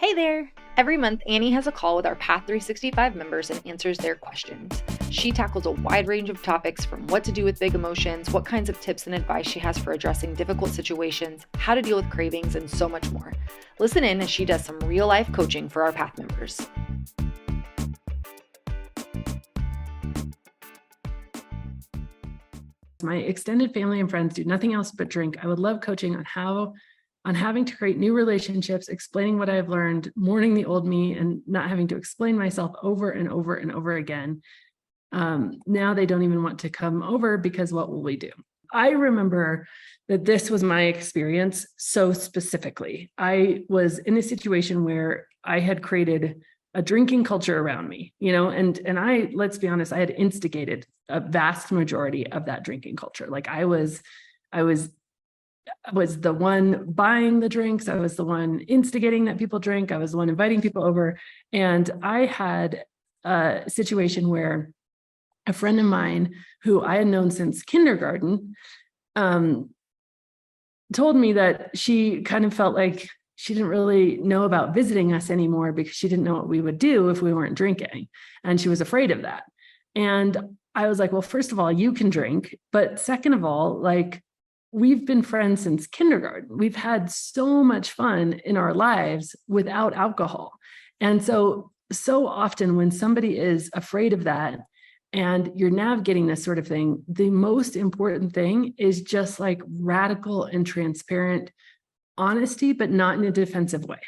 Hey there! Every month, Annie has a call with our Path 365 members and answers their questions. She tackles a wide range of topics from what to do with big emotions, what kinds of tips and advice she has for addressing difficult situations, how to deal with cravings, and so much more. Listen in as she does some real-life coaching for our Path members. My extended family and friends do nothing else but drink. I would love coaching on having to create new relationships, explaining what I've learned, mourning the old me, and not having to explain myself over and over and over again. Now they don't even want to come over because what will we do? I remember that this was my experience so specifically. I was in a situation where I had created a drinking culture around me, and I, let's be honest, I had instigated a vast majority of that drinking culture. Like I was the one buying the drinks. I was the one instigating that people drink. I was the one inviting people over. And I had a situation where a friend of mine who I had known since kindergarten told me that she kind of felt like she didn't really know about visiting us anymore because she didn't know what we would do if we weren't drinking. And she was afraid of that. And I was like, well, first of all, you can drink. But second of all, like, we've been friends since kindergarten. We've had so much fun in our lives without alcohol. And so often when somebody is afraid of that and you're navigating this sort of thing, the most important thing is just like radical and transparent honesty, but not in a defensive way.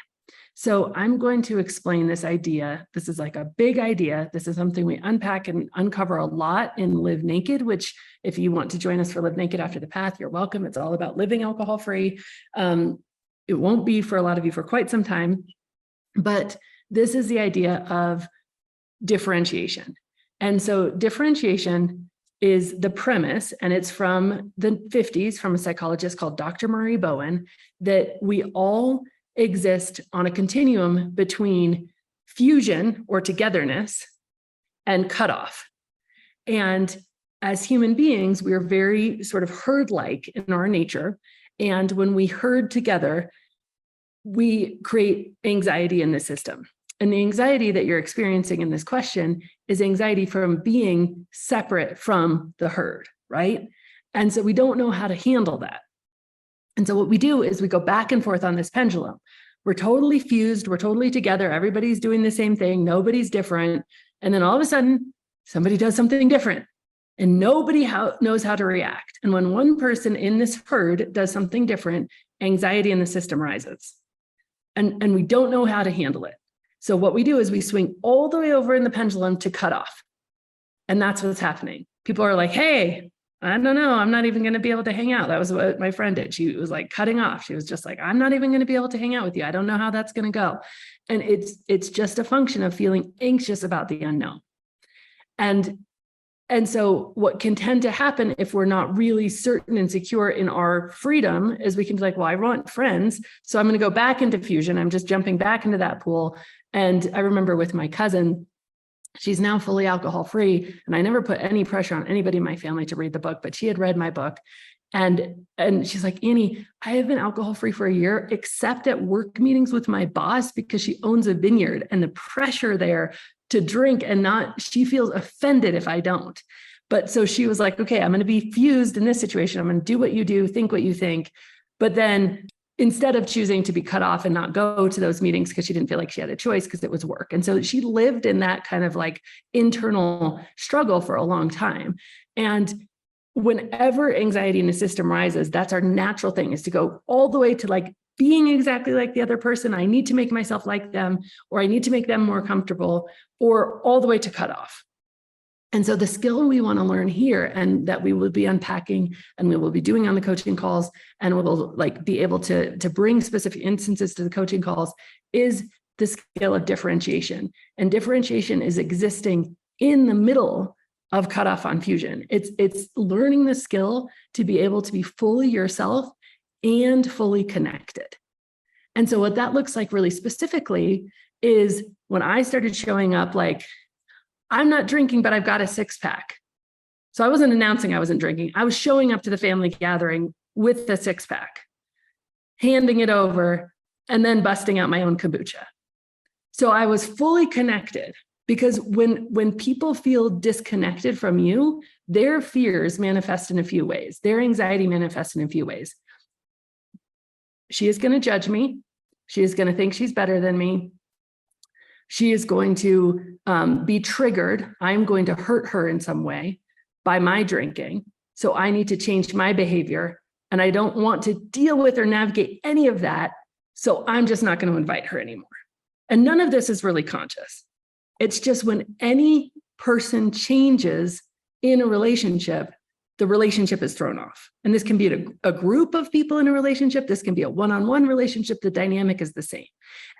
So I'm going to explain this idea. This is like a big idea. This is something we unpack and uncover a lot in Live Naked, which if you want to join us for Live Naked After the Path, you're welcome. It's all about living alcohol-free. It won't be for a lot of you for quite some time, but this is the idea of differentiation. And so differentiation is the premise, and it's from the 50s from a psychologist called Dr. Murray Bowen, that we all exist on a continuum between fusion or togetherness and cutoff. And as human beings, we are very sort of herd-like in our nature. And when we herd together, we create anxiety in the system. And the anxiety that you're experiencing in this question is anxiety from being separate from the herd, right? And so we don't know how to handle that. And so what we do is we go back and forth on this pendulum. We're totally fused. We're totally together. Everybody's doing the same thing. Nobody's different. And then all of a sudden, somebody does something different and nobody knows how to react. And when one person in this herd does something different, anxiety in the system rises. And we don't know how to handle it. So what we do is we swing all the way over in the pendulum to cut off. And that's what's happening. People are like, hey, I don't know, I'm not even going to be able to hang out. That was what my friend did. She was like cutting off. She was just like, I'm not even going to be able to hang out with you. I don't know how that's going to go. And it's just a function of feeling anxious about the unknown. And so what can tend to happen if we're not really certain and secure in our freedom is we can be like, well, I want friends, so I'm going to go back into fusion. I'm just jumping back into that pool. And I remember with my cousin, she's now fully alcohol free. And I never put any pressure on anybody in my family to read the book, but she had read my book. And she's like, Annie, I have been alcohol free for a year, except at work meetings with my boss because she owns a vineyard and the pressure there to drink and not, she feels offended if I don't. But so she was like, okay, I'm going to be fused in this situation. I'm going to do what you do, think what you think. But then instead of choosing to be cut off and not go to those meetings because she didn't feel like she had a choice because it was work. And so she lived in that kind of like internal struggle for a long time. And whenever anxiety in the system rises, that's our natural thing, is to go all the way to like being exactly like the other person. I need to make myself like them, or I need to make them more comfortable, or all the way to cut off. And so the skill we want to learn here, and that we will be unpacking and we will be doing on the coaching calls, and we'll like be able to bring specific instances to the coaching calls, is the skill of differentiation. And differentiation is existing in the middle of cutoff on fusion. It's learning the skill to be able to be fully yourself and fully connected. And so what that looks like really specifically is when I started showing up like, I'm not drinking, but I've got a 6-pack. So I wasn't announcing I wasn't drinking. I was showing up to the family gathering with the 6-pack, handing it over, and then busting out my own kombucha. So I was fully connected, because when people feel disconnected from you, their fears manifest in a few ways. Their anxiety manifests in a few ways. She is going to judge me. She is going to think she's better than me. She is going to be triggered. I'm going to hurt her in some way by my drinking. So I need to change my behavior. And I don't want to deal with or navigate any of that. So I'm just not going to invite her anymore. And none of this is really conscious. It's just when any person changes in a relationship, the relationship is thrown off. And this can be a group of people in a relationship. This can be a one-on-one relationship. The dynamic is the same.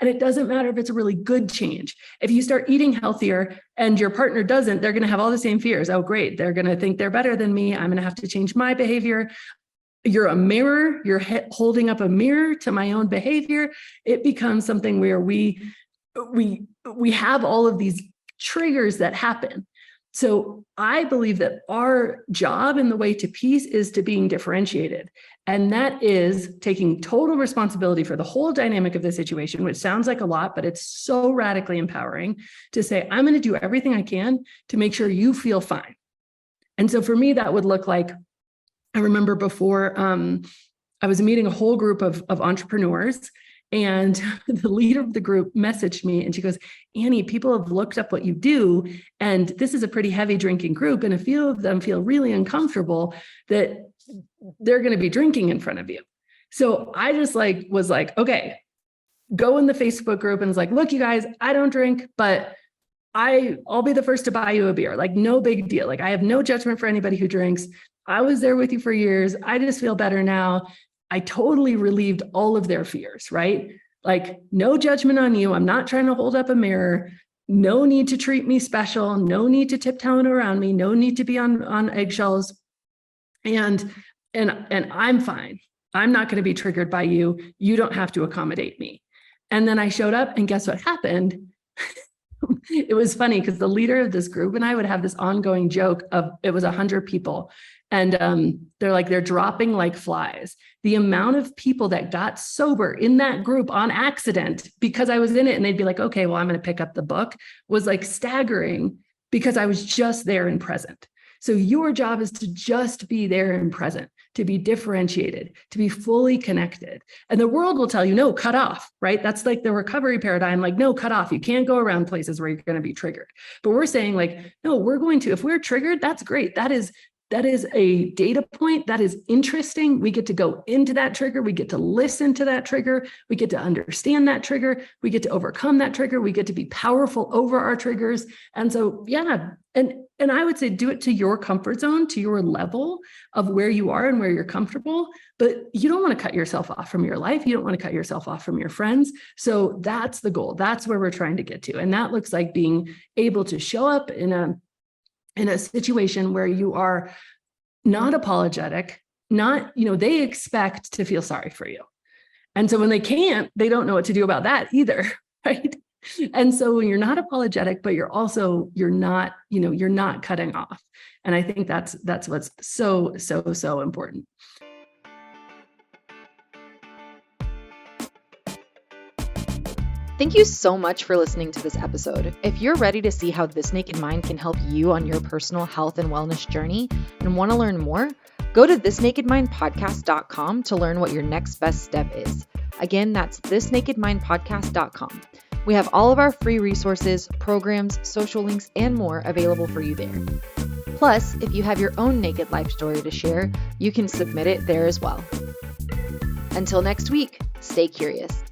And it doesn't matter if it's a really good change. If you start eating healthier and your partner doesn't, they're going to have all the same fears. Oh, great. They're going to think they're better than me. I'm going to have to change my behavior. You're a mirror. You're holding up a mirror to my own behavior. It becomes something where we have all of these triggers that happen. So I believe that our job in the way to peace is to being differentiated. And that is taking total responsibility for the whole dynamic of the situation, which sounds like a lot, but it's so radically empowering to say, I'm going to do everything I can to make sure you feel fine. And so for me, that would look like, I remember before I was meeting a whole group of entrepreneurs, and the leader of the group messaged me and she goes, Annie, people have looked up what you do. And this is a pretty heavy drinking group. And a few of them feel really uncomfortable that they're going to be drinking in front of you. So I just was like, okay, go in the Facebook group and was like, look, you guys, I don't drink, but I'll be the first to buy you a beer. Like, no big deal. Like, I have no judgment for anybody who drinks. I was there with you for years. I just feel better now. I totally relieved all of their fears, right? Like, no judgment on you. I'm not trying to hold up a mirror. No need to treat me special. No need to tiptoe around me. No need to be on eggshells. And I'm fine. I'm not going to be triggered by you. You don't have to accommodate me. And then I showed up, and guess what happened? It was funny because the leader of this group and I would have this ongoing joke of, it was 100 people. And they're dropping like flies. The amount of people that got sober in that group on accident because I was in it, and they'd be like, okay, well, I'm going to pick up the book, was like staggering, because I was just there and present. So your job is to just be there and present, to be differentiated, to be fully connected. And the world will tell you, no, cut off, right? That's like the recovery paradigm, like, no, cut off. You can't go around places where you're going to be triggered. But we're saying, like, no, we're going to, if we're triggered, that's great. That is a data point. That is interesting. We get to go into that trigger. We get to listen to that trigger. We get to understand that trigger. We get to overcome that trigger. We get to be powerful over our triggers. And so, yeah. And I would say, do it to your comfort zone, to your level of where you are and where you're comfortable. But you don't want to cut yourself off from your life. You don't want to cut yourself off from your friends. So that's the goal. That's where we're trying to get to. And that looks like being able to show up in a situation where you are not apologetic, not, they expect to feel sorry for you. And so when they can't, they don't know what to do about that either, right? And so when you're not apologetic, but you're not, you're not cutting off. And I think that's what's so, so, so important. Thank you so much for listening to this episode. If you're ready to see how This Naked Mind can help you on your personal health and wellness journey and want to learn more, go to thisnakedmindpodcast.com to learn what your next best step is. Again, that's thisnakedmindpodcast.com. We have all of our free resources, programs, social links, and more available for you there. Plus, if you have your own naked life story to share, you can submit it there as well. Until next week, stay curious.